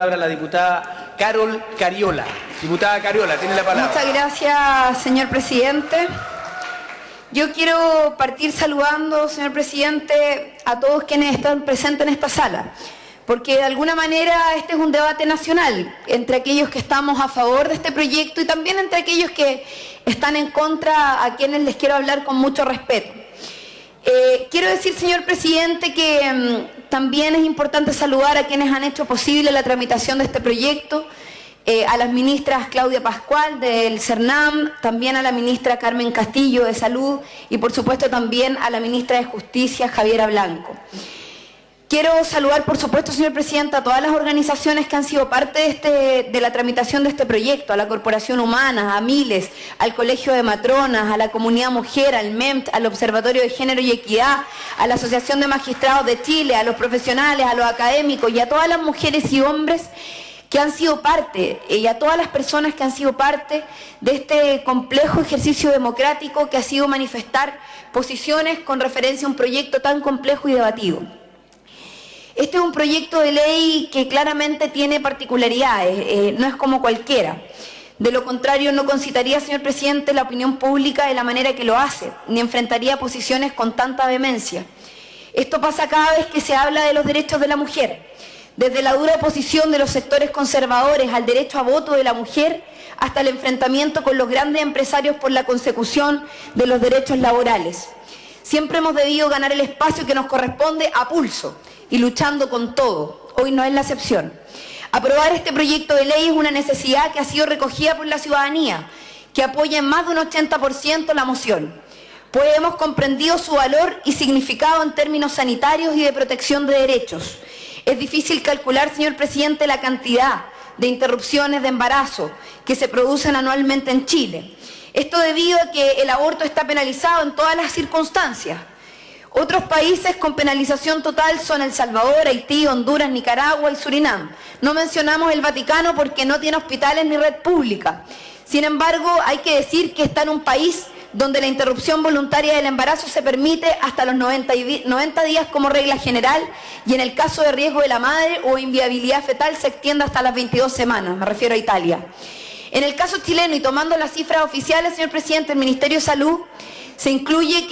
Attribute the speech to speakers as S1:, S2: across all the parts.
S1: La diputada Carol Cariola. Diputada Cariola, tiene la palabra.
S2: Muchas gracias, señor presidente. Yo quiero partir saludando, señor presidente, a todos quienes están presentes en esta sala, porque de alguna manera este es un debate nacional entre aquellos que estamos a favor de este proyecto y también entre aquellos que están en contra, a quienes les quiero hablar con mucho respeto. Quiero decir, señor presidente, que también es importante saludar a quienes han hecho posible la tramitación de este proyecto, a las ministras Claudia Pascual del CERNAM, también a la ministra Carmen Castillo de Salud y por supuesto también a la ministra de Justicia Javiera Blanco. Quiero saludar, por supuesto, señor presidente, a todas las organizaciones que han sido parte de la tramitación de este proyecto, a la Corporación Humana, a Miles, al Colegio de Matronas, a la Comunidad Mujer, al MEMT, al Observatorio de Género y Equidad, a la Asociación de Magistrados de Chile, a los profesionales, a los académicos y a todas las mujeres y hombres que han sido parte, y a todas las personas que han sido parte de este complejo ejercicio democrático que ha sido manifestar posiciones con referencia a un proyecto tan complejo y debatido. Este es un proyecto de ley que claramente tiene particularidades, no es como cualquiera. De lo contrario, no concitaría, señor presidente, la opinión pública de la manera que lo hace, ni enfrentaría posiciones con tanta vehemencia. Esto pasa cada vez que se habla de los derechos de la mujer, desde la dura oposición de los sectores conservadores al derecho a voto de la mujer, hasta el enfrentamiento con los grandes empresarios por la consecución de los derechos laborales. Siempre hemos debido ganar el espacio que nos corresponde a pulso y luchando con todo. Hoy no es la excepción. Aprobar este proyecto de ley es una necesidad que ha sido recogida por la ciudadanía, que apoya en más de un 80% la moción, pues hemos comprendido su valor y significado en términos sanitarios y de protección de derechos. Es difícil calcular, señor presidente, la cantidad de interrupciones de embarazo que se producen anualmente en Chile. Esto debido a que el aborto está penalizado en todas las circunstancias. Otros países con penalización total son El Salvador, Haití, Honduras, Nicaragua y Surinam. No mencionamos el Vaticano porque no tiene hospitales ni red pública. Sin embargo, hay que decir que está en un país donde la interrupción voluntaria del embarazo se permite hasta los 90 días como regla general y en el caso de riesgo de la madre o inviabilidad fetal se extiende hasta las 22 semanas, me refiero a Italia. En el caso chileno y tomando las cifras oficiales, señor presidente, el Ministerio de Salud se incluyen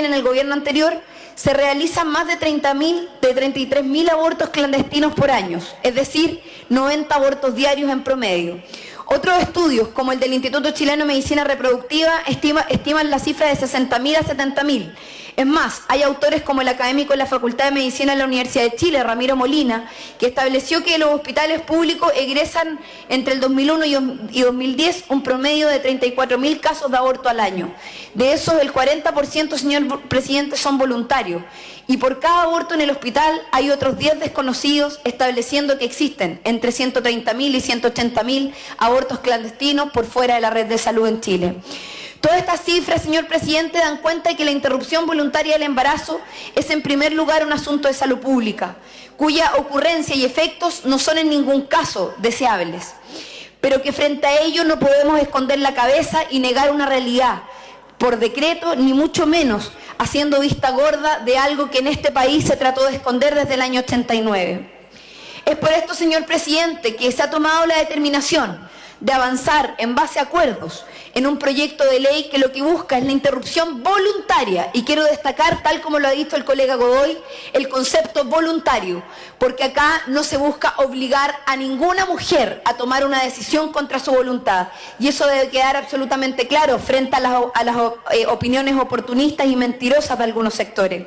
S2: en el gobierno anterior, se realizan más de 33.000 abortos clandestinos por año, es decir, 90 abortos diarios en promedio. Otros estudios, como el del Instituto Chileno de Medicina Reproductiva, estiman la cifra de 60.000 a 70.000. Es más, hay autores como el académico de la Facultad de Medicina de la Universidad de Chile, Ramiro Molina, que estableció que los hospitales públicos egresan entre el 2001 y 2010 un promedio de 34.000 casos de aborto al año. De esos, el 40%, señor presidente, son voluntarios. Y por cada aborto en el hospital hay otros 10 desconocidos, estableciendo que existen entre 130.000 y 180.000 abortos clandestinos por fuera de la red de salud en Chile. Todas estas cifras, señor presidente, dan cuenta de que la interrupción voluntaria del embarazo es en primer lugar un asunto de salud pública, cuya ocurrencia y efectos no son en ningún caso deseables, pero que frente a ello no podemos esconder la cabeza y negar una realidad por decreto, ni mucho menos haciendo vista gorda de algo que en este país se trató de esconder desde el año 89. Es por esto, señor presidente, que se ha tomado la determinación de avanzar en base a acuerdos en un proyecto de ley que lo que busca es la interrupción voluntaria, y quiero destacar, tal como lo ha dicho el colega Godoy, el concepto voluntario, porque acá no se busca obligar a ninguna mujer a tomar una decisión contra su voluntad, y eso debe quedar absolutamente claro frente a las opiniones oportunistas y mentirosas de algunos sectores.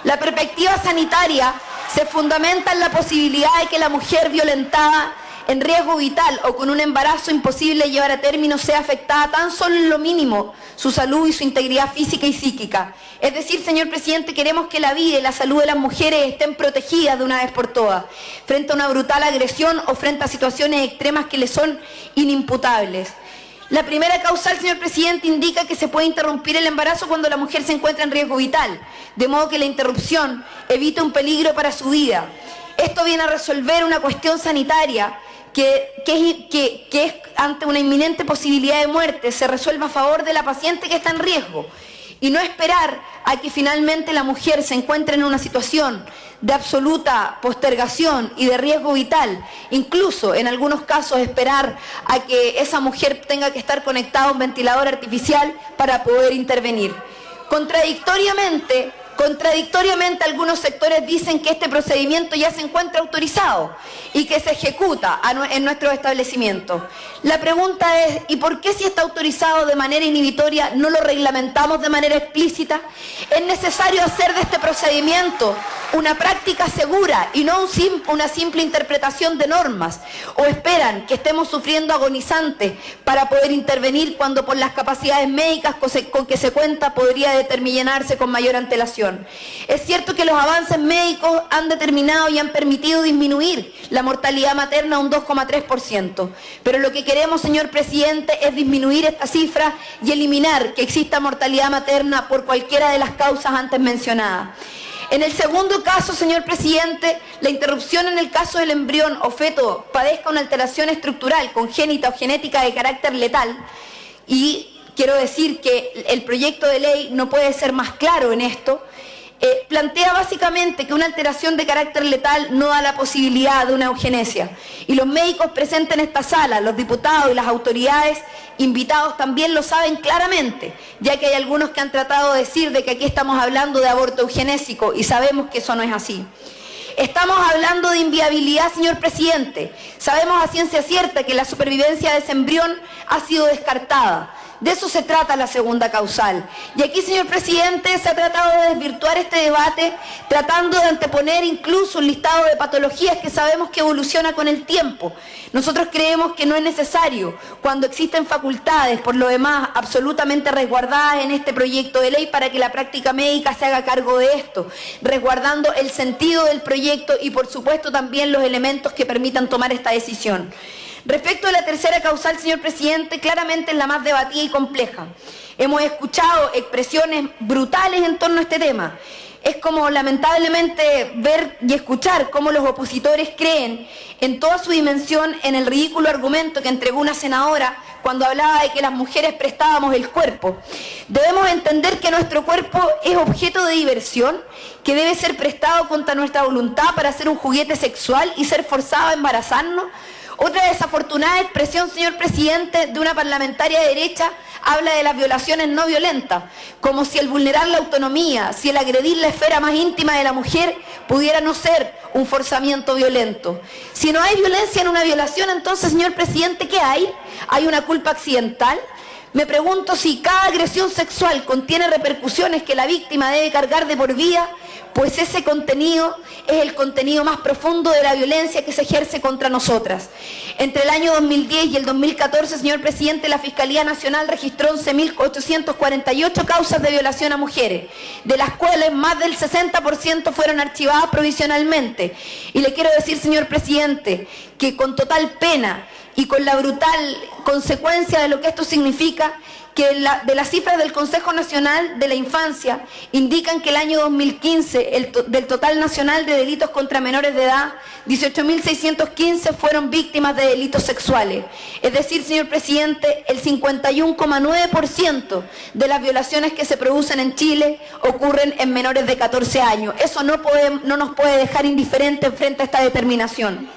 S2: La perspectiva sanitaria se fundamenta en la posibilidad de que la mujer violentada en riesgo vital o con un embarazo imposible de llevar a término sea afectada tan solo en lo mínimo su salud y su integridad física y psíquica. Es decir, señor presidente, queremos que la vida y la salud de las mujeres estén protegidas de una vez por todas, frente a una brutal agresión o frente a situaciones extremas que le son inimputables. La primera causal, señor presidente, indica que se puede interrumpir el embarazo cuando la mujer se encuentra en riesgo vital, de modo que la interrupción evita un peligro para su vida. Esto viene a resolver una cuestión sanitaria que es ante una inminente posibilidad de muerte, se resuelva a favor de la paciente que está en riesgo y no esperar a que finalmente la mujer se encuentre en una situación de absoluta postergación y de riesgo vital, incluso en algunos casos esperar a que esa mujer tenga que estar conectada a un ventilador artificial para poder intervenir. Contradictoriamente, algunos sectores dicen que este procedimiento ya se encuentra autorizado y que se ejecuta en nuestros establecimientos. La pregunta es, ¿y por qué si está autorizado de manera inhibitoria no lo reglamentamos de manera explícita? Es necesario hacer de este procedimiento una práctica segura y no una simple interpretación de normas. ¿O esperan que estemos sufriendo agonizantes para poder intervenir cuando por las capacidades médicas con que se cuenta podría determinarse con mayor antelación? Es cierto que los avances médicos han determinado y han permitido disminuir la mortalidad materna a un 2,3%, pero lo que queremos, señor presidente, es disminuir esta cifra y eliminar que exista mortalidad materna por cualquiera de las causas antes mencionadas. En el segundo caso, señor presidente, la interrupción en el caso del embrión o feto padezca una alteración estructural, congénita o genética de carácter letal, y quiero decir que el proyecto de ley no puede ser más claro en esto, plantea básicamente que una alteración de carácter letal no da la posibilidad de una eugenesia. Y los médicos presentes en esta sala, los diputados y las autoridades invitados también lo saben claramente, ya que hay algunos que han tratado de decir de que aquí estamos hablando de aborto eugenésico y sabemos que eso no es así. Estamos hablando de inviabilidad, señor presidente. Sabemos a ciencia cierta que la supervivencia de ese embrión ha sido descartada. De eso se trata la segunda causal. Y aquí, señor presidente, se ha tratado de desvirtuar este debate, tratando de anteponer incluso un listado de patologías que sabemos que evoluciona con el tiempo. Nosotros creemos que no es necesario, cuando existen facultades, por lo demás, absolutamente resguardadas en este proyecto de ley, para que la práctica médica se haga cargo de esto, resguardando el sentido del proyecto y, por supuesto, también los elementos que permitan tomar esta decisión. Respecto a la tercera causal, señor presidente, claramente es la más debatida y compleja. Hemos escuchado expresiones brutales en torno a este tema. Es como lamentablemente ver y escuchar cómo los opositores creen en toda su dimensión en el ridículo argumento que entregó una senadora cuando hablaba de que las mujeres prestábamos el cuerpo. Debemos entender que nuestro cuerpo es objeto de diversión, que debe ser prestado contra nuestra voluntad para ser un juguete sexual y ser forzado a embarazarnos. Otra desafortunada expresión, señor presidente, de una parlamentaria de derecha habla de las violaciones no violentas, como si el vulnerar la autonomía, si el agredir la esfera más íntima de la mujer pudiera no ser un forzamiento violento. Si no hay violencia en una violación, entonces, señor presidente, ¿qué hay? ¿Hay una culpa accidental? Me pregunto si cada agresión sexual contiene repercusiones que la víctima debe cargar de por vida, pues ese contenido es el contenido más profundo de la violencia que se ejerce contra nosotras. Entre el año 2010 y el 2014, señor presidente, la Fiscalía Nacional registró 11.848 causas de violación a mujeres, de las cuales más del 60% fueron archivadas provisionalmente. Y le quiero decir, señor presidente, que con total pena y con la brutal consecuencia de lo que esto significa, que de las cifras del Consejo Nacional de la Infancia indican que el año 2015, del total nacional de delitos contra menores de edad, 18.615 fueron víctimas de delitos sexuales. Es decir, señor presidente, el 51,9% de las violaciones que se producen en Chile ocurren en menores de 14 años. Eso no nos puede dejar indiferentes frente a esta determinación.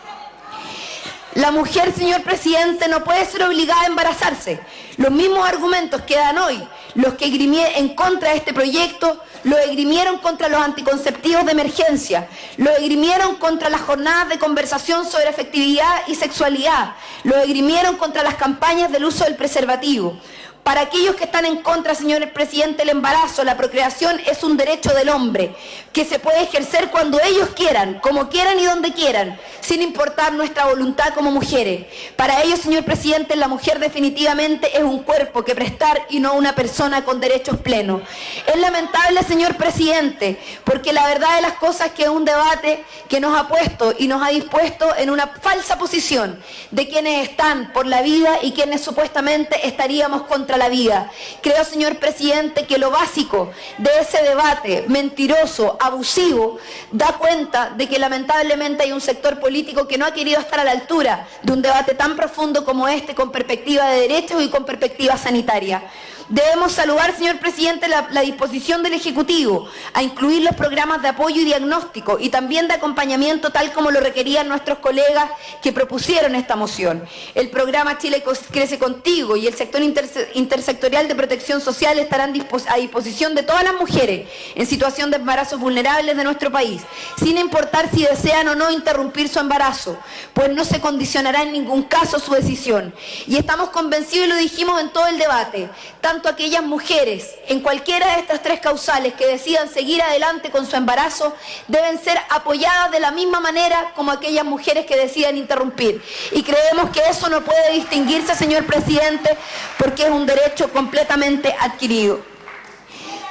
S2: La mujer, señor presidente, no puede ser obligada a embarazarse. Los mismos argumentos que dan hoy los que en contra de este proyecto, lo esgrimieron contra los anticonceptivos de emergencia, lo esgrimieron contra las jornadas de conversación sobre afectividad y sexualidad, lo esgrimieron contra las campañas del uso del preservativo. Para aquellos que están en contra, señor presidente, el embarazo, la procreación es un derecho del hombre, que se puede ejercer cuando ellos quieran, como quieran y donde quieran, sin importar nuestra voluntad como mujeres. Para ellos, señor presidente, la mujer definitivamente es un cuerpo que prestar y no una persona con derechos plenos. Es lamentable, señor presidente, porque la verdad de las cosas es que es un debate que nos ha puesto y nos ha dispuesto en una falsa posición de quienes están por la vida y quienes supuestamente estaríamos contra la vida. Creo, señor presidente, que lo básico de ese debate mentiroso, abusivo, da cuenta de que lamentablemente hay un sector político que no ha querido estar a la altura de un debate tan profundo como este, con perspectiva de derechos y con perspectiva sanitaria. Debemos saludar, señor presidente, la disposición del Ejecutivo a incluir los programas de apoyo y diagnóstico y también de acompañamiento, tal como lo requerían nuestros colegas que propusieron esta moción. El programa Chile Crece Contigo y el sector intersectorial de protección social estarán a disposición de todas las mujeres en situación de embarazos vulnerables de nuestro país, sin importar si desean o no interrumpir su embarazo, pues no se condicionará en ningún caso su decisión. Y estamos convencidos, y lo dijimos en todo el debate, tanto aquellas mujeres en cualquiera de estas tres causales que decidan seguir adelante con su embarazo deben ser apoyadas de la misma manera como aquellas mujeres que decidan interrumpir. Y creemos que eso no puede distinguirse, señor presidente, porque es un derecho completamente adquirido.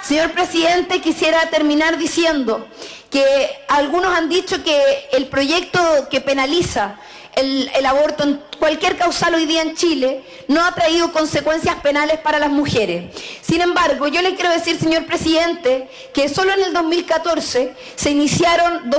S2: Señor presidente, quisiera terminar diciendo que algunos han dicho que el proyecto que penaliza el aborto en cualquier causal hoy día en Chile no ha traído consecuencias penales para las mujeres. Sin embargo, yo le quiero decir, señor presidente, que solo en el 2014 se iniciaron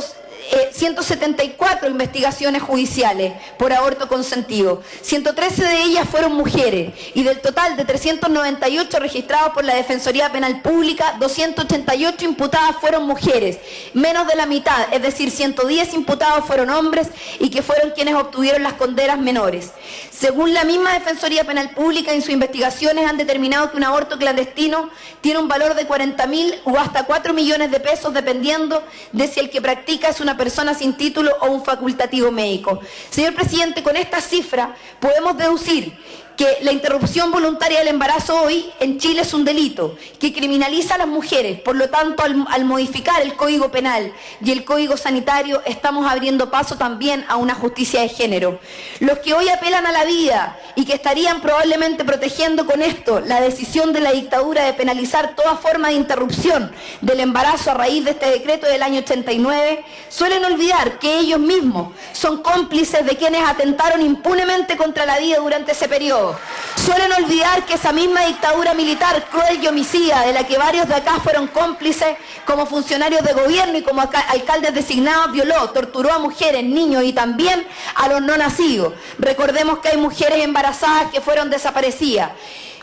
S2: 174 investigaciones judiciales por aborto consentido. 113 de ellas fueron mujeres y del total de 398 registrados por la Defensoría Penal Pública, 288 imputadas fueron mujeres, menos de la mitad, es decir, 110 imputados fueron hombres y que fueron quienes obtuvieron las condenas menores. Según la misma Defensoría Penal Pública, en sus investigaciones han determinado que un aborto clandestino tiene un valor de 40.000 o hasta 4 millones de pesos, dependiendo de si el que practica es una persona sin título o un facultativo médico. Señor presidente, con esta cifra podemos deducir que la interrupción voluntaria del embarazo hoy en Chile es un delito que criminaliza a las mujeres. Por lo tanto, al modificar el Código Penal y el Código Sanitario, estamos abriendo paso también a una justicia de género. Los que hoy apelan a la vida y que estarían probablemente protegiendo con esto la decisión de la dictadura de penalizar toda forma de interrupción del embarazo a raíz de este decreto del año 89, suelen olvidar que ellos mismos son cómplices de quienes atentaron impunemente contra la vida durante ese periodo. Suelen olvidar que esa misma dictadura militar cruel y homicida, de la que varios de acá fueron cómplices como funcionarios de gobierno y como alcaldes designados, violó, torturó a mujeres, niños y también a los no nacidos. Recordemos que hay mujeres embarazadas que fueron desaparecidas.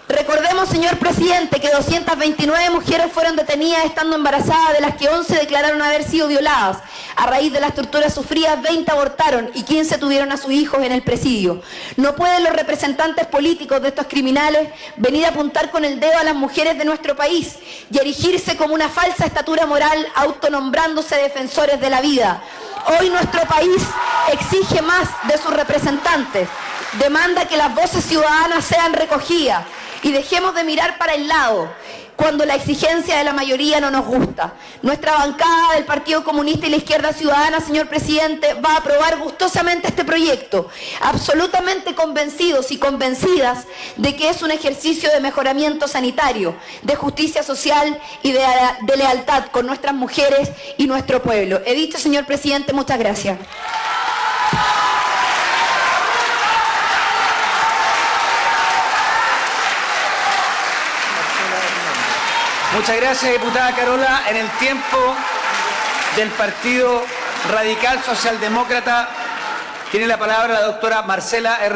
S2: Recordemos, señor presidente, que 229 mujeres fueron detenidas estando embarazadas, de las que 11 declararon haber sido violadas. A raíz de las torturas sufridas, 20 abortaron y 15 tuvieron a sus hijos en el presidio. No pueden los representantes políticos de estos criminales venir a apuntar con el dedo a las mujeres de nuestro país y erigirse como una falsa estatura moral, autonombrándose defensores de la vida. Hoy nuestro país exige más de sus representantes, demanda que las voces ciudadanas sean recogidas y dejemos de mirar para el lado cuando la exigencia de la mayoría no nos gusta. Nuestra bancada del Partido Comunista y la Izquierda Ciudadana, señor presidente, va a aprobar gustosamente este proyecto, absolutamente convencidos y convencidas de que es un ejercicio de mejoramiento sanitario, de justicia social y de lealtad con nuestras mujeres y nuestro pueblo. He dicho, señor presidente, muchas gracias.
S1: Muchas gracias, diputada Carola. En el tiempo del Partido Radical Socialdemócrata tiene la palabra la doctora Marcela Hernández.